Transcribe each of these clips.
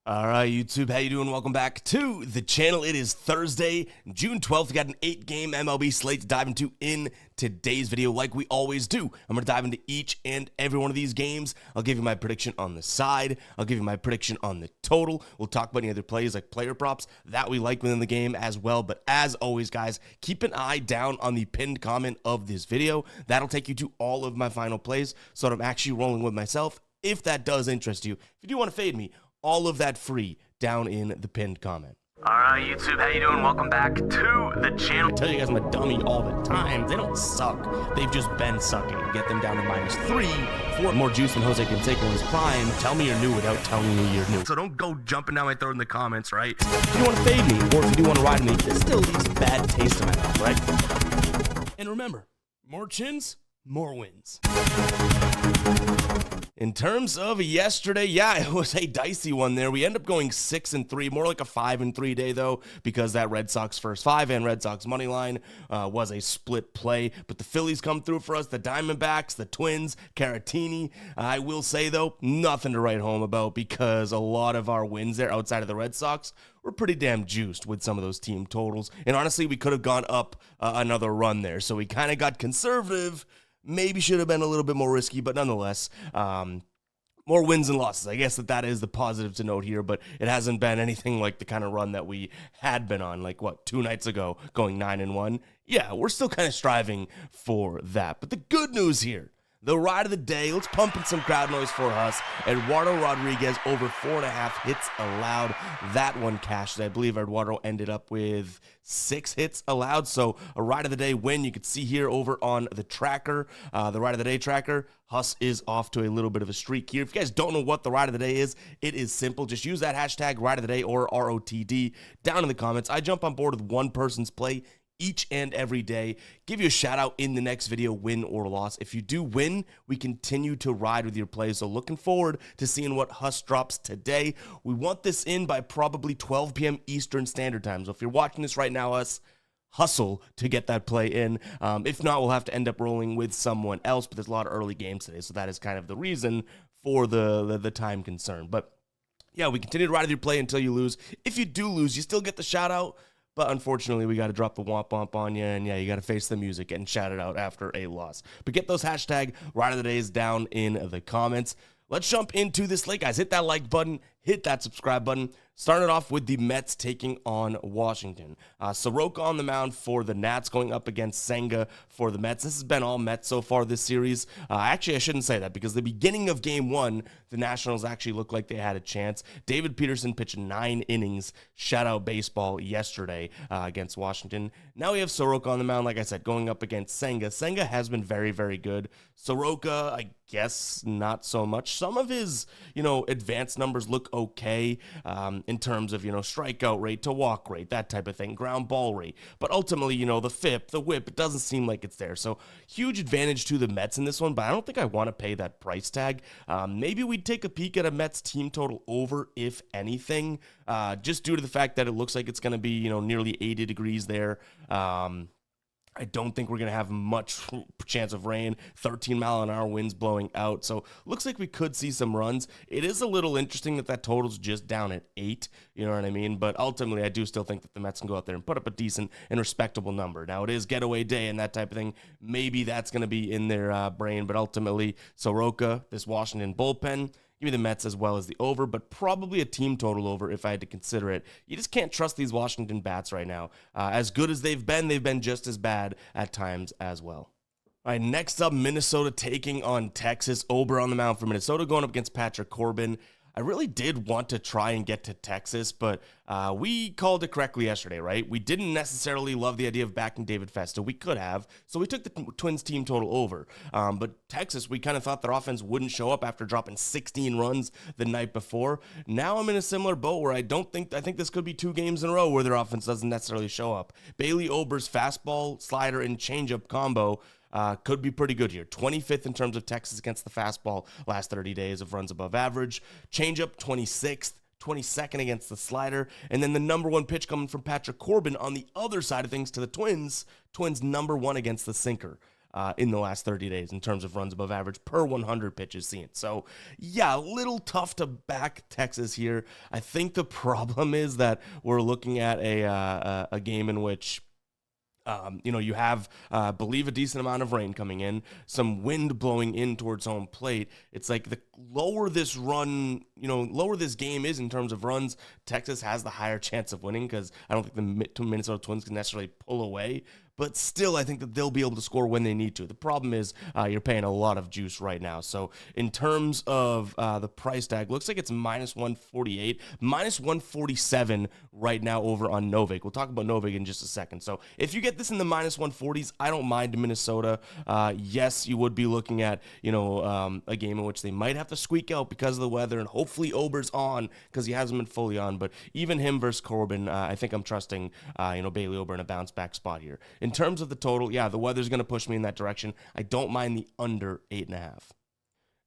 All right, YouTube, how you doing? Welcome back to the channel. It is Thursday, June 12th. We got an 8-game MLB slate to dive into in today's video. Like we always do, I'm going to dive into each and every one of these games. I'll give you my prediction on the side. I'll give you my prediction on the total. We'll talk about any other plays like player props that we like within the game as well. But as always, guys, keep an eye down on the pinned comment of this video. That'll take you to all of my final plays so that I'm actually rolling with myself. If that does interest you, if you do want to fade me, all of that free down in the pinned comment. All right, YouTube, how you doing? Welcome back to the channel. I tell you guys I'm a dummy all the time. They don't suck. They've just been sucking. Get them down to -3 for more juice than Jose Canseco in his prime. Tell me you're new without telling me you're new. So don't go jumping down my throat in the comments, right? If you want to fade me, or if you do want to ride me, this still leaves a bad taste in my mouth, right? And remember, more chins, more wins. In terms of yesterday, yeah, it was a dicey one there. We end up going 6-3, more like a 5-3 day though, because that Red Sox first 5 and Red Sox money line was a split play. But the Phillies come through for us, the Diamondbacks, the Twins, Caratini. I will say though, nothing to write home about because a lot of our wins there outside of the Red Sox were pretty damn juiced with some of those team totals. And honestly, we could have gone up another run there. So we kind of got conservative. Maybe should have been a little bit more risky, but nonetheless, more wins and losses. I guess that is the positive to note here, but it hasn't been anything like the kind of run that we had been on, like, 2 nights ago, going 9-1. Yeah, we're still kind of striving for that. But the good news here, the ride of the day, let's pump in some crowd noise for us. Eduardo Rodriguez over 4.5 hits allowed. That one cashed. I believe Eduardo ended up with 6 hits allowed. So a ride of the day win. You can see here over on the tracker, the ride of the day tracker. Huss is off to a little bit of a streak here. If you guys don't know what the ride of the day is, it is simple. Just use that hashtag ride of the day or ROTD down in the comments. I jump on board with one person's play each and every day. Give you a shout out in the next video, win or loss. If you do win, we continue to ride with your plays. So looking forward to seeing what Huss drops today. We want this in by probably 12 p.m. Eastern Standard Time. So if you're watching this right now, Huss, hustle to get that play in. If not, we'll have to end up rolling with someone else, but there's a lot of early games today. So that is kind of the reason for the time concern. But yeah, we continue to ride with your play until you lose. If you do lose, you still get the shout out. But unfortunately, we got to drop the womp womp on you, and yeah, you got to face the music and shout it out after a loss. But get those hashtag ride of the days down in the comments. Let's jump into this slate, guys. Hit that like button, hit that subscribe button. Starting off with the Mets taking on Washington. Soroka on the mound for the Nats, going up against Senga for the Mets. This has been all Mets so far this series. Actually, I shouldn't say that because the beginning of Game 1, the Nationals actually looked like they had a chance. David Peterson pitched 9 innings, shutout baseball yesterday against Washington. Now we have Soroka on the mound, like I said, going up against Senga. Senga has been very, very good. Soroka, I guess, not so much. Some of his, advanced numbers look okay. In terms of, strikeout rate to walk rate, that type of thing, ground ball rate. But ultimately, the FIP, the whip, it doesn't seem like it's there. So huge advantage to the Mets in this one, but I don't think I want to pay that price tag. Maybe we'd take a peek at a Mets team total over, if anything, just due to the fact that it looks like it's going to be, nearly 80 degrees there. I don't think we're going to have much chance of rain. 13-mile-an-hour winds blowing out. So looks like we could see some runs. It is a little interesting that total's just down at 8. You know what I mean? But ultimately, I do still think that the Mets can go out there and put up a decent and respectable number. Now, it is getaway day and that type of thing. Maybe that's going to be in their brain. But ultimately, Soroka, this Washington bullpen, give me the Mets as well as the over, but probably a team total over if I had to consider it. You just can't trust these Washington bats right now. As good as they've been just as bad at times as well. All right, next up, Minnesota taking on Texas. Ober on the mound for Minnesota going up against Patrick Corbin. I really did want to try and get to Texas, but we called it correctly yesterday, right? We didn't necessarily love the idea of backing David Festa. We could have, so we took the Twins team total over. But Texas, we kind of thought their offense wouldn't show up after dropping 16 runs the night before. Now I'm in a similar boat where I think this could be 2 games in a row where their offense doesn't necessarily show up. Bailey Ober's fastball, slider, and changeup combo could be pretty good here. 25th in terms of Texas against the fastball last 30 days of runs above average. Changeup 26th, 22nd against the slider. And then the number 1 pitch coming from Patrick Corbin on the other side of things to the Twins. Twins number 1 against the sinker. in the last 30 days in terms of runs above average per 100 pitches seen. So, yeah, a little tough to back Texas here. I think the problem is that we're looking at a game in which you have, believe a decent amount of rain coming in, some wind blowing in towards home plate. It's like the lower this game is in terms of runs, Texas has the higher chance of winning because I don't think the Minnesota Twins can necessarily pull away. But still, I think that they'll be able to score when they need to. The problem is you're paying a lot of juice right now. So in terms of the price tag, looks like it's minus 148, minus 147 right now over on Novik. We'll talk about Novik in just a second. So if you get this in the minus 140s, I don't mind Minnesota. Yes, you would be looking at a game in which they might have to squeak out because of the weather, and hopefully Ober's on because he hasn't been fully on. But even him versus Corbin, I think I'm trusting Bailey Ober in a bounce back spot here. In terms of the total, yeah, the weather's going to push me in that direction. I don't mind the under 8.5.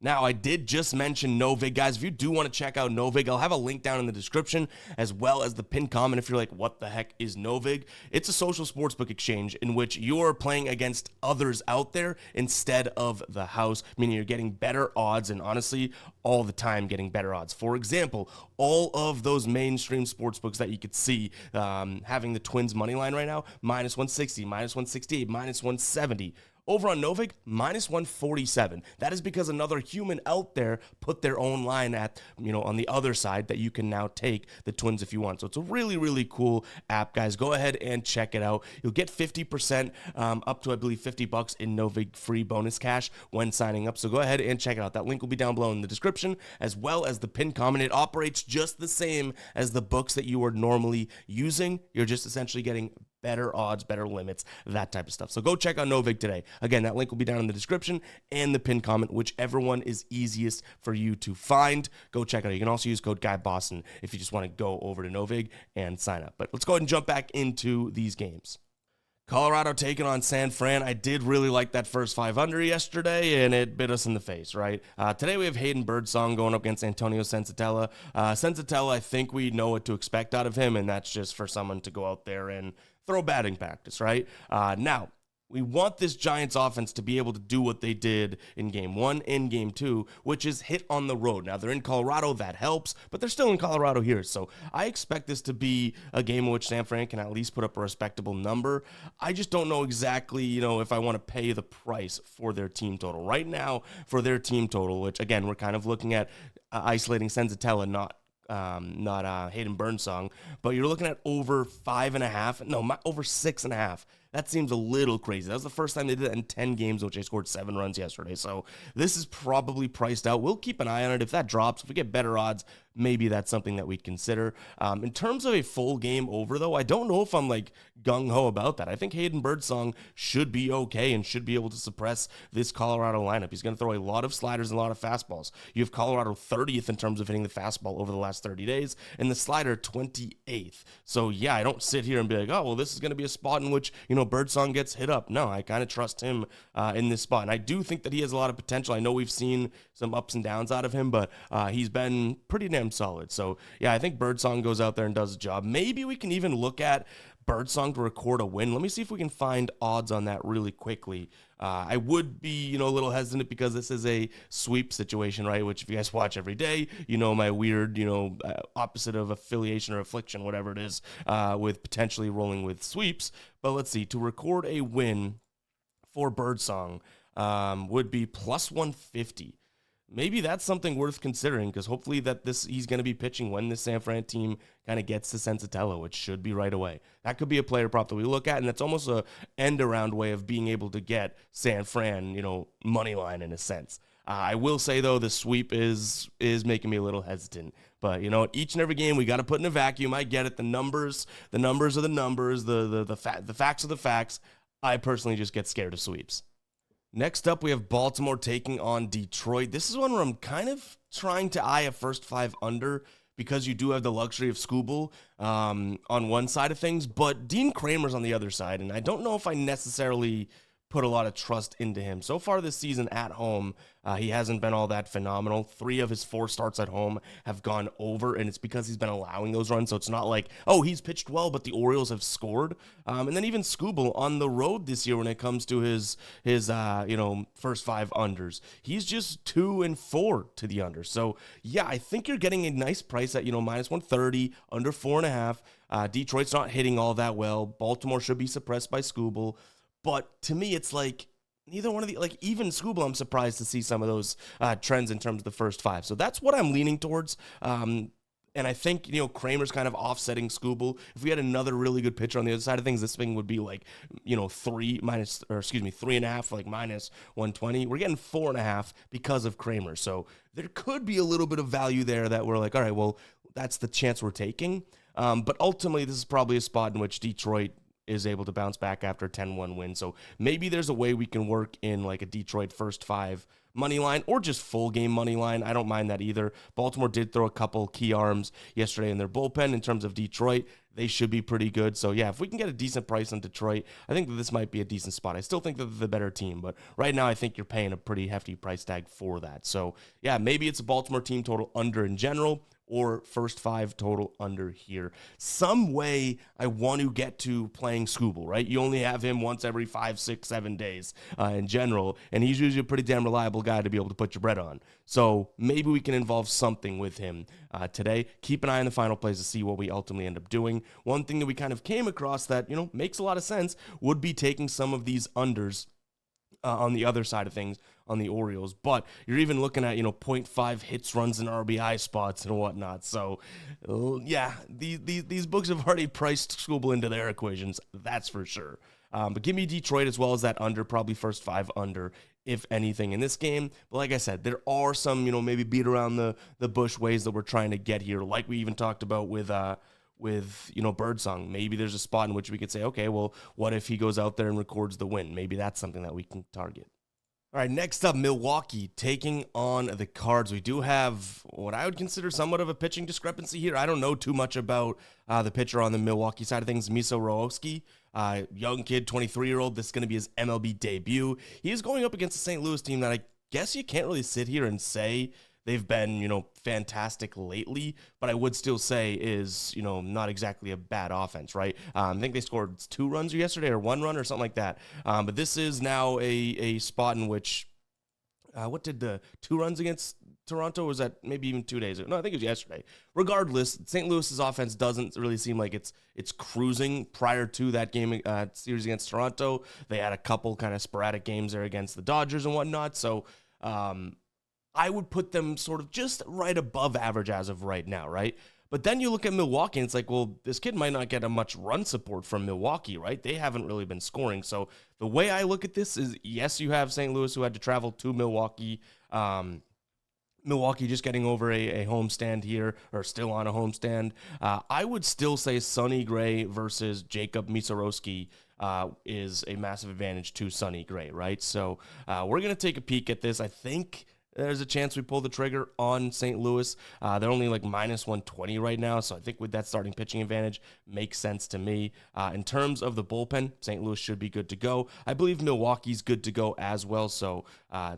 Now, I did just mention Novik, guys. If you do want to check out Novik, I'll have a link down in the description as well as the pinned comment if you're like, what the heck is Novik? It's a social sportsbook exchange in which you're playing against others out there instead of the house, meaning you're getting better odds and honestly, all the time getting better odds. For example, all of those mainstream sportsbooks that you could see having the Twins money line right now, minus 160, minus 168, minus 170. Over on Novik, minus 147. That is because another human out there put their own line at, on the other side that you can now take the Twins if you want. So it's a really, really cool app, guys. Go ahead and check it out. You'll get 50% up to, I believe, $50 in Novik free bonus cash when signing up. So go ahead and check it out. That link will be down below in the description as well as the pinned comment. It operates just the same as the books that you are normally using. You're just essentially getting better odds, better limits, that type of stuff. So go check out Novik today. Again, that link will be down in the description and the pinned comment, whichever one is easiest for you to find. Go check it out. You can also use code GUYBOSTON if you just want to go over to Novik and sign up. But let's go ahead and jump back into these games. Colorado taking on San Fran. I did really like that first 5 under yesterday, and it bit us in the face, right? Today we have Hayden Birdsong going up against Antonio Sensatella. Sensatella, I think we know what to expect out of him, and that's just for someone to go out there and throw batting practice, right? Now, we want this Giants offense to be able to do what they did in Game 1 and Game 2, which is hit on the road. Now, they're in Colorado. That helps, but they're still in Colorado here. So I expect this to be a game in which San Fran can at least put up a respectable number. I just don't know exactly, if I want to pay the price for their team total. Right now, for their team total, which, again, we're kind of looking at isolating Sensatella, not Hayden Birdsong, but you're looking at over 5.5, over 6.5. That seems a little crazy. That was the first time they did it in 10 games, which they scored 7 runs yesterday. So this is probably priced out. We'll keep an eye on it. If that drops, if we get better odds, maybe that's something that we'd consider. In terms of a full game over, though, I don't know if I'm gung-ho about that. I think Hayden Birdsong should be okay and should be able to suppress this Colorado lineup. He's going to throw a lot of sliders and a lot of fastballs. You have Colorado 30th in terms of hitting the fastball over the last 30 days, and the slider 28th. So, yeah, I don't sit here and be like, oh, well, this is going to be a spot in which, Birdsong gets hit up. No, I kind of trust him in this spot. And I do think that he has a lot of potential. I know we've seen some ups and downs out of him, but he's been pretty damn solid. So, yeah, I think Birdsong goes out there and does the job. Maybe we can even look at Birdsong to record a win. Let me see if we can find odds on that really quickly. I would be, a little hesitant because this is a sweep situation, right? Which if you guys watch every day, my weird, opposite of affiliation or affliction, whatever it is, with potentially rolling with sweeps. But let's see, to record a win for Birdsong would be plus 150. Maybe that's something worth considering because hopefully he's going to be pitching when the San Fran team kind of gets to Sensatella, which should be right away. That could be a player prop that we look at, and that's almost a end-around way of being able to get San Fran, money line in a sense. I will say, though, the sweep is making me a little hesitant. But, each and every game we got to put in a vacuum. I get it. The numbers are the numbers. The facts are the facts. I personally just get scared of sweeps. Next up, we have Baltimore taking on Detroit. This is one where I'm kind of trying to eye a first 5 under because you do have the luxury of Skubal on one side of things, but Dean Kramer's on the other side, and I don't know if I necessarily put a lot of trust into him. So far this season at home, he hasn't been all that phenomenal. 3 of his 4 starts at home have gone over, and it's because he's been allowing those runs. So it's not like, oh, he's pitched well, but the Orioles have scored. And then even Skubal on the road this year when it comes to his first 5 unders, he's just 2 and 4 to the under. So yeah, I think you're getting a nice price at minus 130, under 4.5. Detroit's not hitting all that well. Baltimore should be suppressed by Skubal, but to me, it's like, neither one of the, like even Skubal, I'm surprised to see some of those trends in terms of the first 5. So that's what I'm leaning towards. And I think, Kramer's kind of offsetting Skubal. If we had another really good pitcher on the other side of things, this thing would be like, 3.5, like minus 120. We're getting 4.5 because of Kramer. So there could be a little bit of value there that we're like, all right, well, that's the chance we're taking. But ultimately, this is probably a spot in which Detroit is able to bounce back after a 10-1 win. So maybe there's a way we can work in like a Detroit first 5 money line or just full game money line. I don't mind that either. Baltimore did throw a couple key arms yesterday in their bullpen. In terms of Detroit, they should be pretty good. So yeah, if we can get a decent price on Detroit, I think that this might be a decent spot. I still think that they're the better team, but right now I think you're paying a pretty hefty price tag for that. So yeah, maybe it's a Baltimore team total under in general, or first 5 total under here. Some way I want to get to playing Skubal, right? You only have him once every 5, 6, 7 days in general, and he's usually a pretty damn reliable guy to be able to put your bread on. So maybe we can involve something with him today. Keep an eye on the final plays to see what we ultimately end up doing. One thing that we kind of came across that, makes a lot of sense would be taking some of these unders on the other side of things on the Orioles, but you're even looking at 0.5 hits, runs, and RBI spots and whatnot. So yeah, these books have already priced Skubal into their equations, that's for sure. But give me Detroit as well as that under, probably first 5 under, if anything, in this game. But like I said, there are some maybe beat around the bush ways that we're trying to get here, like we even talked about with Birdsong. Maybe there's a spot in which we could say, okay, well, what if he goes out there and records the win? Maybe that's something that we can target. All right, next up, Milwaukee taking on the Cards. We do have what I would consider somewhat of a pitching discrepancy here. I don't know too much about the pitcher on the Milwaukee side of things, Miso Rowski. Young kid, 23-year-old. This is going to be his MLB debut. He is going up against the St. Louis team that I guess you can't really sit here and say they've been, fantastic lately, but I would still say is, not exactly a bad offense, right? I think they scored 2 runs yesterday or 1 run or something like that. But this is now a spot in which, what did the 2 runs against Toronto? Was that maybe even 2 days ago? No, I think it was yesterday. Regardless, St. Louis's offense doesn't really seem like it's cruising. Prior to that game series against Toronto, they had a couple kind of sporadic games there against the Dodgers and whatnot. So, I would put them sort of just right above average as of right now, right? But then you look at Milwaukee, and it's like, well, this kid might not get a much run support from Milwaukee, right? They haven't really been scoring. So the way I look at this is, yes, you have St. Louis who had to travel to Milwaukee. Milwaukee just getting over a homestand here, or still on a homestand. I would still say Sonny Gray versus Jacob Misorowski is a massive advantage to Sonny Gray, right? So we're going to take a peek at this. I think there's a chance we pull the trigger on St. Louis. They're only like minus 120 right now, so I think with that starting pitching advantage, makes sense to me. In terms of the bullpen, St. Louis should be good to go. I believe Milwaukee's good to go as well, so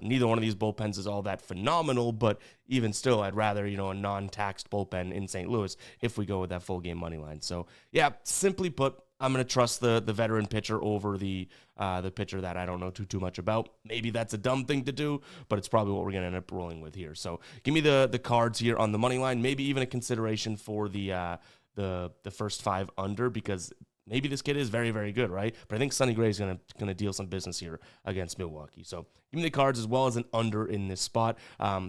neither one of these bullpens is all that phenomenal, but even still, I'd rather, a non-taxed bullpen in St. Louis if we go with that full game money line. So yeah, simply put, I'm going to trust the veteran pitcher over the pitcher that I don't know too much about. Maybe that's a dumb thing to do, but it's probably what we're going to end up rolling with here. So give me the Cards here on the money line. Maybe even a consideration for the first 5 under, because maybe this kid is very, very good, right? But I think Sonny Gray is going to deal some business here against Milwaukee. So give me the Cards as well as an under in this spot,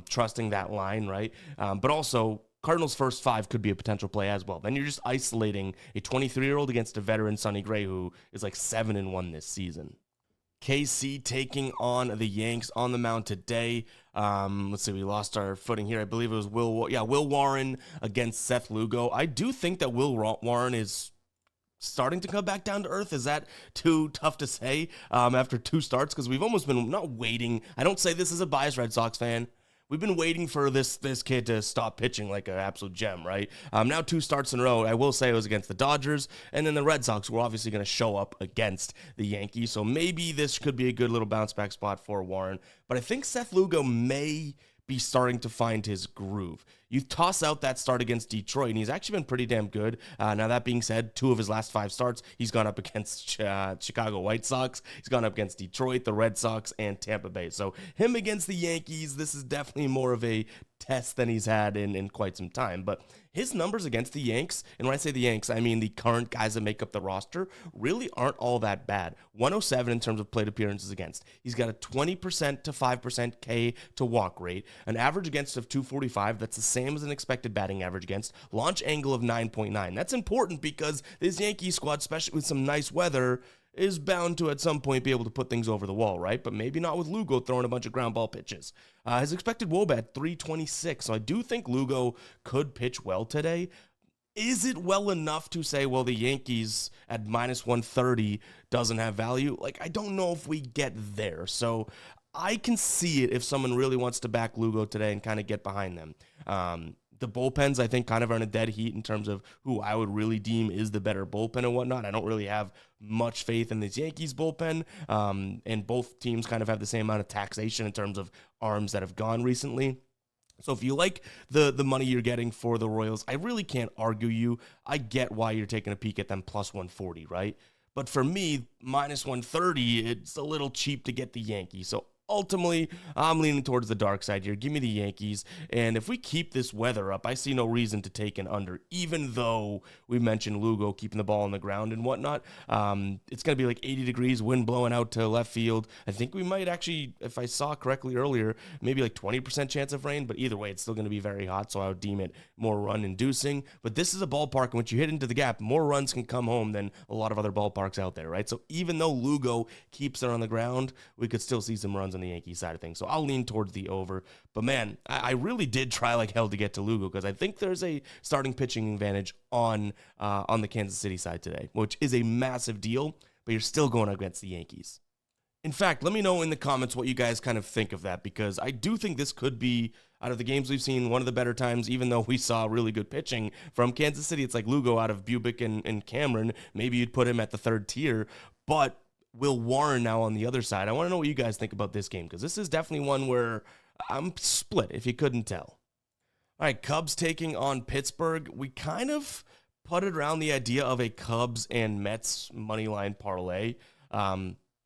trusting that line, right? But also, Cardinals' first 5 could be a potential play as well. Then you're just isolating a 23-year-old against a veteran, Sonny Gray, who is like 7-1 this season. KC taking on the Yanks on the mound today. Let's see, we lost our footing here. I believe it was Will Warren against Seth Lugo. I do think that Will Warren is starting to come back down to earth. Is that too tough to say after 2 starts? Because we've almost been not waiting. I don't say this as a biased Red Sox fan. We've been waiting for this kid to stop pitching like an absolute gem, right? Now 2 starts in a row. I will say it was against the Dodgers, and then the Red Sox were obviously going to show up against the Yankees. So maybe this could be a good little bounce back spot for Warren. But I think Seth Lugo may be starting to find his groove. You toss out that start against Detroit, and he's actually been pretty damn good. Now, that being said, 2 of his last 5 starts, he's gone up against Chicago White Sox. He's gone up against Detroit, the Red Sox, and Tampa Bay. So him against the Yankees, this is definitely more of a test than he's had in quite some time. But his numbers against the Yanks, and when I say the Yanks, I mean the current guys that make up the roster, really aren't all that bad. 107 in terms of plate appearances against. He's got a 20% to 5% K to walk rate, an average against of 245. That's the same as an expected batting average against. Launch angle of 9.9. That's important because this Yankee squad, especially with some nice weather, is bound to at some point be able to put things over the wall, right? But maybe not with Lugo throwing a bunch of ground ball pitches. His expected WOBA 326, so I do think Lugo could pitch well today. Is it well enough to say, well, the Yankees at minus 130 doesn't have value? Like, I don't know if we get there. So I can see it if someone really wants to back Lugo today and kind of get behind them. The bullpens, I think, kind of are in a dead heat in terms of who I would really deem is the better bullpen and whatnot. I don't really have much faith in this Yankees bullpen, and both teams kind of have the same amount of taxation in terms of arms that have gone recently. So if you like the money you're getting for the Royals, I really can't argue you. I get why you're taking a peek at them plus 140, right? But for me, minus 130, it's a little cheap to get the Yankees. So ultimately, I'm leaning towards the dark side here. Give me the Yankees. And if we keep this weather up, I see no reason to take an under, even though we mentioned Lugo keeping the ball on the ground and whatnot. It's going to be like 80 degrees, wind blowing out to left field. I think we might actually, if I saw correctly earlier, maybe like 20% chance of rain. But either way, it's still going to be very hot, so I would deem it more run-inducing. But this is a ballpark, and once you hit into the gap, more runs can come home than a lot of other ballparks out there, right? So even though Lugo keeps it on the ground, we could still see some runs on the Yankees side of things. So I'll lean towards the over. But man, I really did try like hell to get to Lugo because I think there's a starting pitching advantage on the Kansas City side today, which is a massive deal, but you're still going against the Yankees. In fact, let me know in the comments what you guys kind of think of that, because I do think this could be, out of the games we've seen, one of the better times, even though we saw really good pitching from Kansas City. It's like Lugo out of Bubic and Cameron. Maybe you'd put him at the 3rd tier, but Will Warren now on the other side. I want to know what you guys think about this game, because this is definitely one where I'm split, if you couldn't tell. All right, Cubs taking on Pittsburgh. We kind of putted around the idea of a Cubs and Mets moneyline parlay,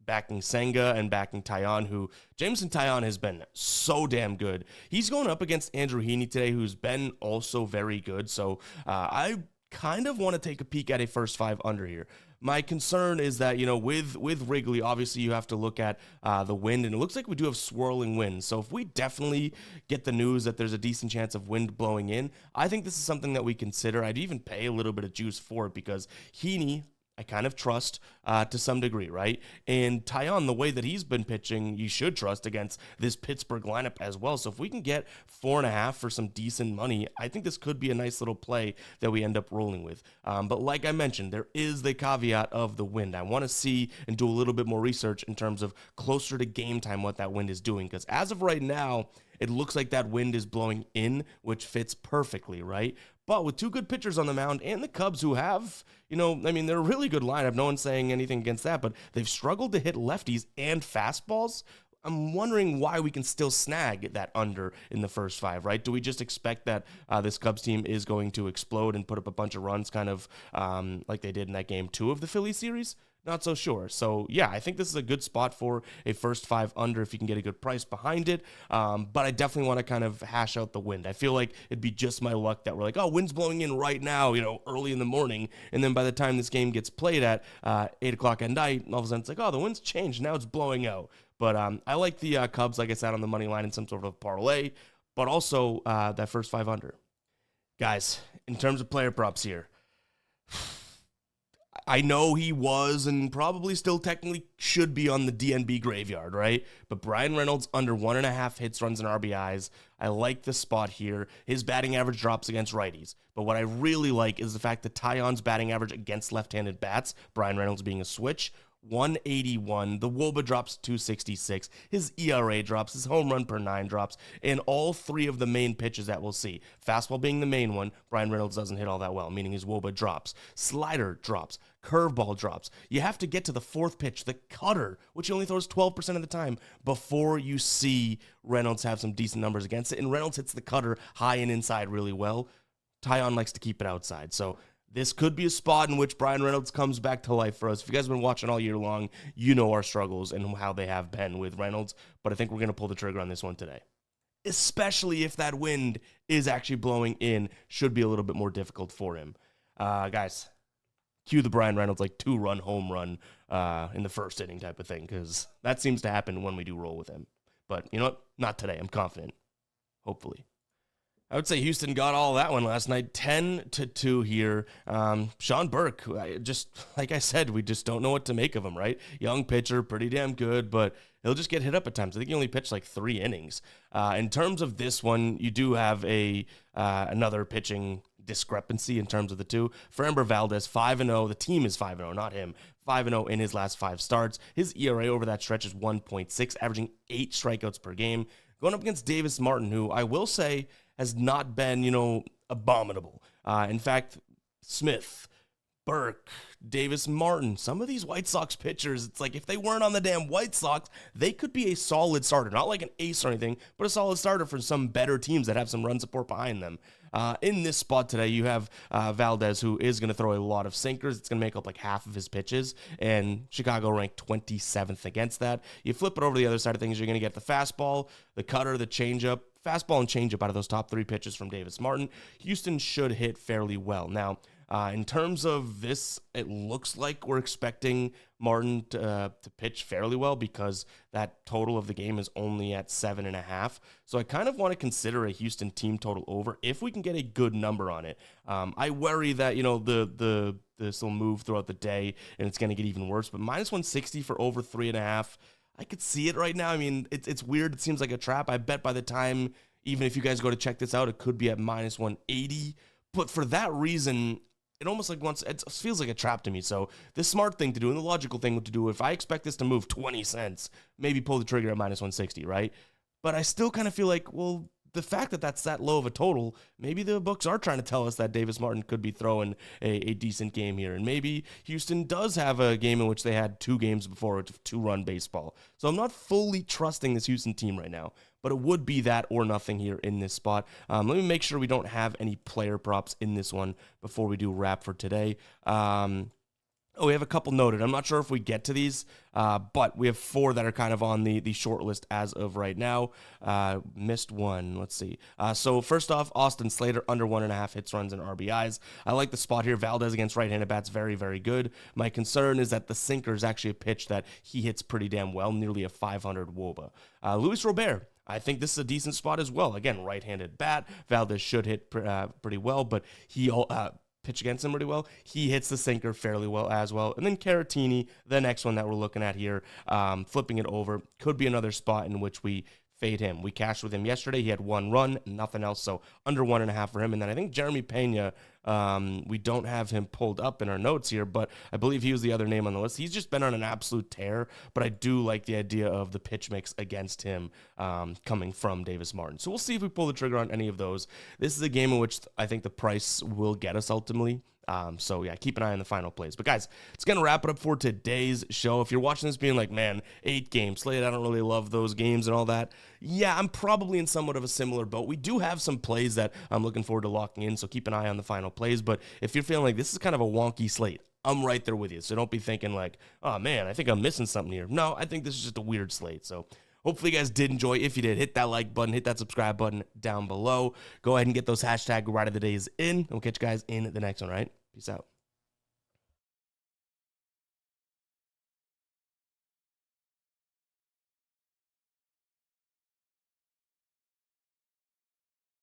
backing Senga and backing Taillon, who Jameson Taillon has been so damn good. He's going up against Andrew Heaney today, who's been also very good. So I kind of want to take a peek at a first 5 under here. My concern is that, with Wrigley, obviously you have to look at the wind, and it looks like we do have swirling winds. So if we definitely get the news that there's a decent chance of wind blowing in, I think this is something that we consider. I'd even pay a little bit of juice for it, because Heaney, I kind of trust to some degree, right? And Taillon, the way that he's been pitching, you should trust against this Pittsburgh lineup as well. So if we can get 4.5 for some decent money, I think this could be a nice little play that we end up rolling with. But like I mentioned, there is the caveat of the wind. I want to see and do a little bit more research in terms of closer to game time what that wind is doing, because as of right now, it looks like that wind is blowing in, which fits perfectly, right? But with 2 good pitchers on the mound and the Cubs, who have, they're a really good lineup. No one's saying anything against that, but they've struggled to hit lefties and fastballs. I'm wondering why we can still snag that under in the first 5, right? Do we just expect that this Cubs team is going to explode and put up a bunch of runs, kind of like they did in that game 2 of the Philly series? Not so sure. So, yeah, I think this is a good spot for a first 5 under if you can get a good price behind it. But I definitely want to kind of hash out the wind. I feel like it'd be just my luck that we're like, oh, wind's blowing in right now, early in the morning. And then by the time this game gets played at 8 o'clock at night, all of a sudden it's like, oh, the wind's changed. Now it's blowing out. But I like the Cubs, like I said, on the money line in some sort of parlay, but also that first 5 under. Guys, in terms of player props here, I know he was and probably still technically should be on the DNB graveyard, right? But Brian Reynolds under 1.5 hits, runs, and RBIs. I like the spot here. His batting average drops against righties. But what I really like is the fact that Taillon's batting average against left-handed bats, Brian Reynolds being a switch, 181. The WOBA drops 266. His ERA drops. His home run per 9 drops. And all three of the main pitches that we'll see. Fastball being the main one. Brian Reynolds doesn't hit all that well, meaning his WOBA drops. Slider drops. Curveball drops. You have to get to the fourth pitch, the cutter, which he only throws 12% of the time, before you see Reynolds have some decent numbers against it. And Reynolds hits the cutter high and inside really well. Tyon likes to keep it outside. So this could be a spot in which Brian Reynolds comes back to life for us. If you guys have been watching all year long, you know our struggles and how they have been with Reynolds. But I think we're going to pull the trigger on this one today. Especially if that wind is actually blowing in, should be a little bit more difficult for him. Guys, cue the Brian Reynolds like 2-run home run in the first inning type of thing, because that seems to happen when we do roll with him. But you know what? Not today. I'm confident. Hopefully. I would say Houston got all that one last night, 10-2 here. Sean Burke, just like I said, we just don't know what to make of him, right? Young pitcher, pretty damn good, but he'll just get hit up at times. I think he only pitched like 3 innings. In terms of this one, you do have another pitching discrepancy in terms of the two. Framber Valdez, 5-0. The team is 5-0, not him. 5-0 in his last 5 starts. His ERA over that stretch is 1.6, averaging 8 strikeouts per game. Going up against Davis Martin, who I will say has not been, abominable. In fact, Smith, Burke, Davis Martin, some of these White Sox pitchers, it's like if they weren't on the damn White Sox, they could be a solid starter. Not like an ace or anything, but a solid starter for some better teams that have some run support behind them. In this spot today, you have Valdez, who is going to throw a lot of sinkers. It's going to make up like half of his pitches, and Chicago ranked 27th against that. You flip it over to the other side of things, you're going to get the fastball, the cutter, the changeup. Fastball and changeup out of those top 3 pitches from Davis Martin. Houston should hit fairly well. Now, in terms of this, it looks like we're expecting Martin to pitch fairly well because that total of the game is only at 7.5. So I kind of want to consider a Houston team total over if we can get a good number on it. I worry that, this will move throughout the day and it's going to get even worse, but minus 160 for over 3.5. I could see it right now. I mean, it's weird. It seems like a trap. I bet by the time, even if you guys go to check this out, it could be at minus 180. But for that reason, it almost like it feels like a trap to me. So the smart thing to do and the logical thing to do, if I expect this to move 20 cents, maybe pull the trigger at minus 160, right? But I still kind of feel like, well, the fact that that's that low of a total, maybe the books are trying to tell us that Davis Martin could be throwing a decent game here. And maybe Houston does have a game in which they had 2 games before of 2-run baseball. So I'm not fully trusting this Houston team right now, but it would be that or nothing here in this spot. Let me make sure we don't have any player props in this one before we do wrap for today. We have a couple noted. I'm not sure if we get to these, but we have 4 that are kind of on the short list as of right now. Missed one. Let's see. So first off, Austin Slater, under 1.5 hits, runs, and RBIs. I like the spot here. Valdez against right-handed bats, very, very good. My concern is that the sinker is actually a pitch that he hits pretty damn well, nearly a 500 WOBA. Luis Robert, I think this is a decent spot as well. Again, right-handed bat. Valdez should hit pretty well, but he pitch against him pretty well. He hits the sinker fairly well as well. And then Caratini, the next one that we're looking at here, flipping it over, could be another spot in which we fade him. We cashed with him yesterday. He had 1 run, nothing else, so under 1.5 for him. And then I think Jeremy Pena, we don't have him pulled up in our notes here, but I believe he was the other name on the list. He's just been on an absolute tear, but I do like the idea of the pitch mix against him coming from Davis Martin. So we'll see if we pull the trigger on any of those. This is a game in which I think the price will get us ultimately. So yeah, keep an eye on the final plays. But guys, it's going to wrap it up for today's show. If you're watching this being like, man, 8 games slate, I don't really love those games and all that. Yeah, I'm probably in somewhat of a similar boat. We do have some plays that I'm looking forward to locking in, so keep an eye on the final plays. But if you're feeling like this is kind of a wonky slate, I'm right there with you. So don't be thinking like, oh man, I think I'm missing something here. No, I think this is just a weird slate. So hopefully you guys did enjoy. If you did, hit that like button, hit that subscribe button down below. Go ahead and get those hashtag ride of the days in. We'll catch you guys in the next one, all right? Peace out.